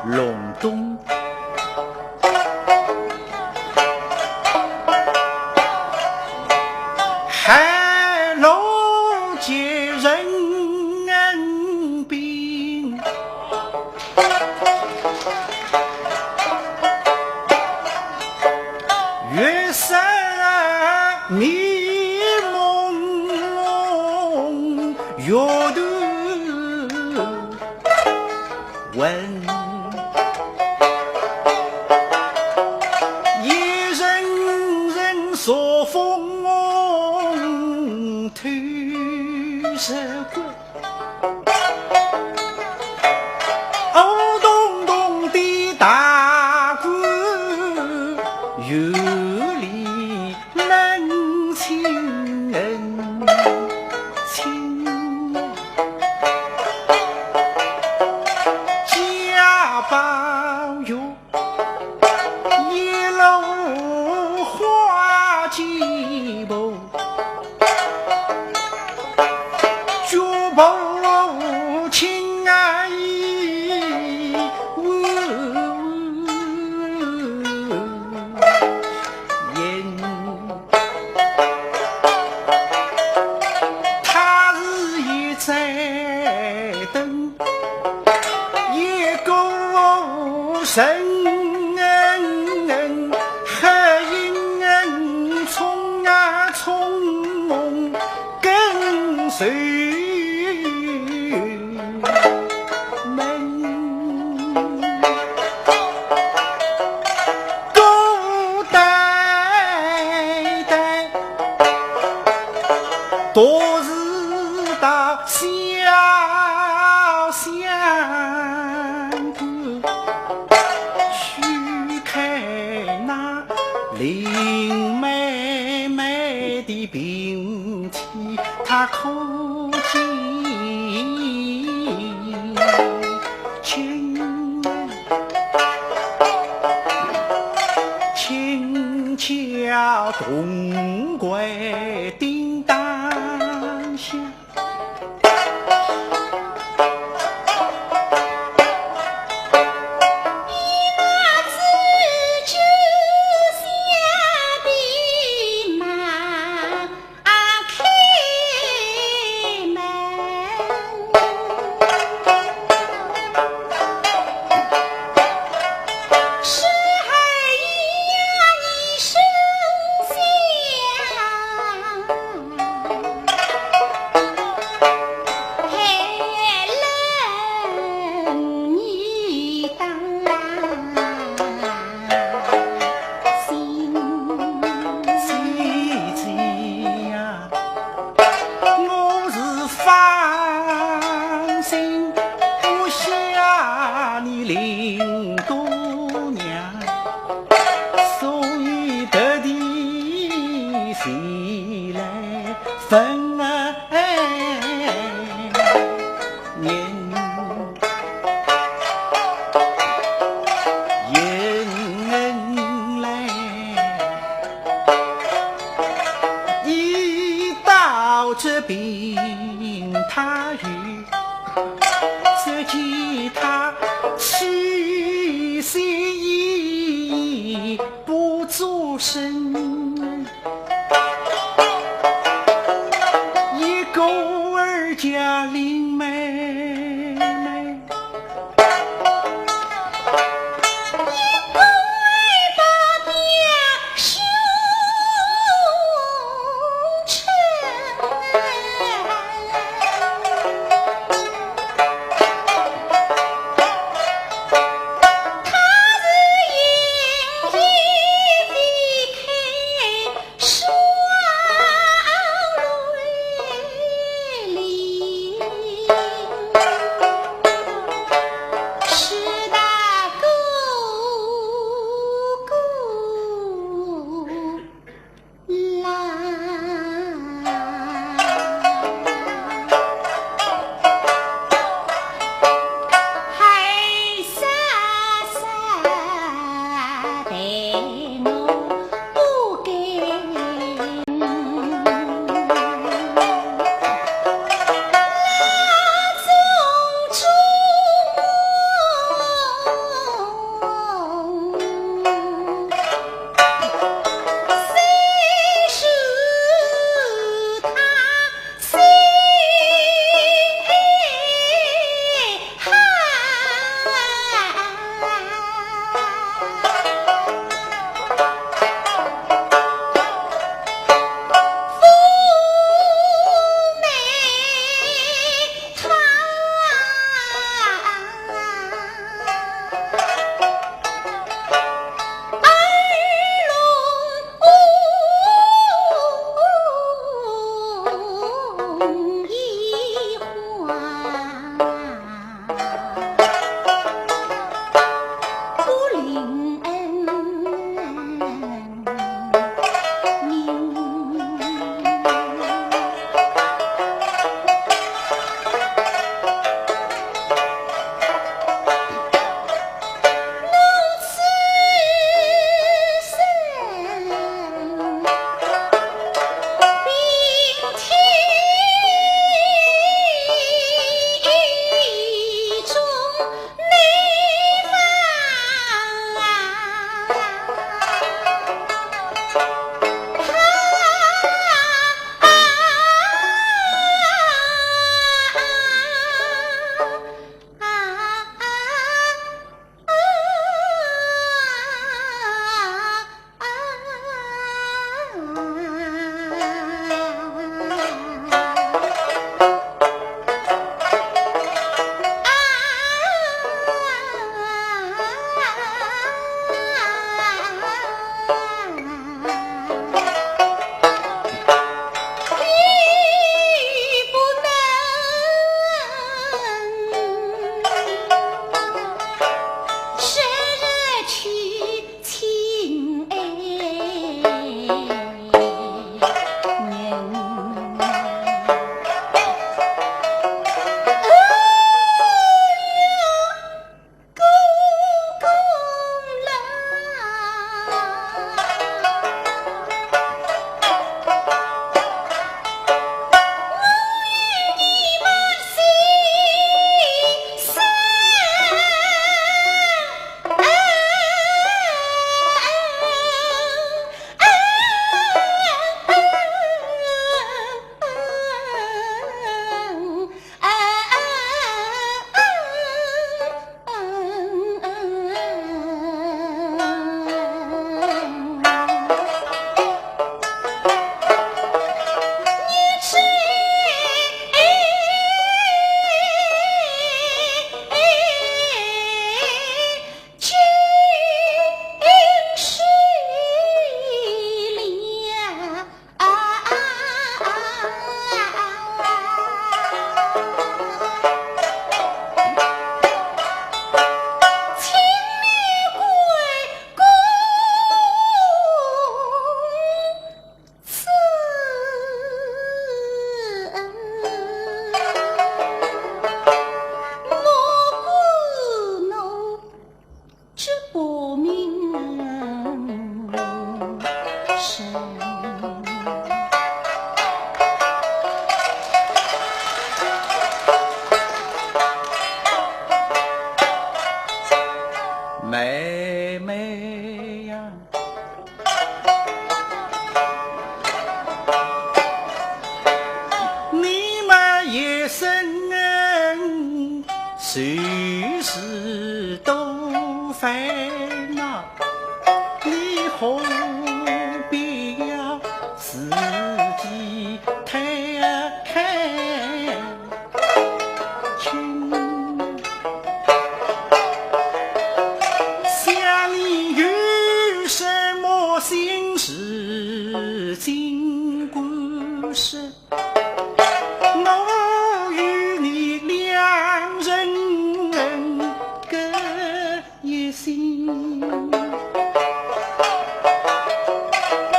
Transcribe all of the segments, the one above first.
隆冬寒露接人病，月色迷蒙，月头问朔风透射过，咚咚的大鼓有理冷清清，家宝哟一路花几步，脚步轻啊意，他日一盏灯，一个神。跟随门，孤单单，多日到小相顾，去看那林妹妹的病体。他哭泣，轻敲铜柜叮当响，林姑娘，所以得地谁来分年人来，一到这病他与这吉他气息已不足声，一个儿家林妹妹，一个儿把爹羞成。妹妹呀，你们一生世事都烦恼，你何必要自己太看清？想你有什么心事尽管说，我与你两人各一心。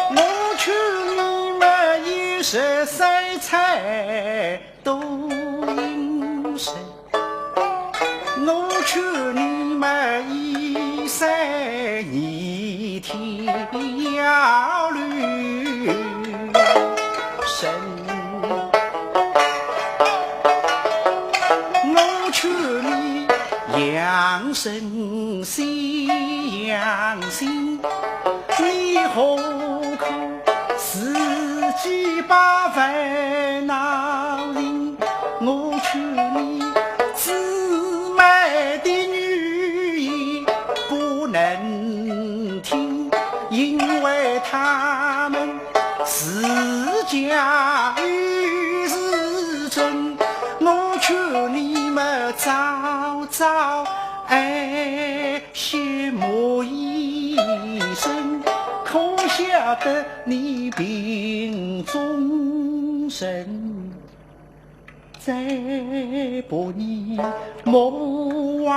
我劝你们一时三餐都应身，我劝你们一生一天要旅深，我劝你养生先养心，你何苦自己把烦恼人？我劝你自卖的女言不能听，因为他们自家与是真。我劝你们早早羡慕医生，可晓得你病终身，再把你莫忘。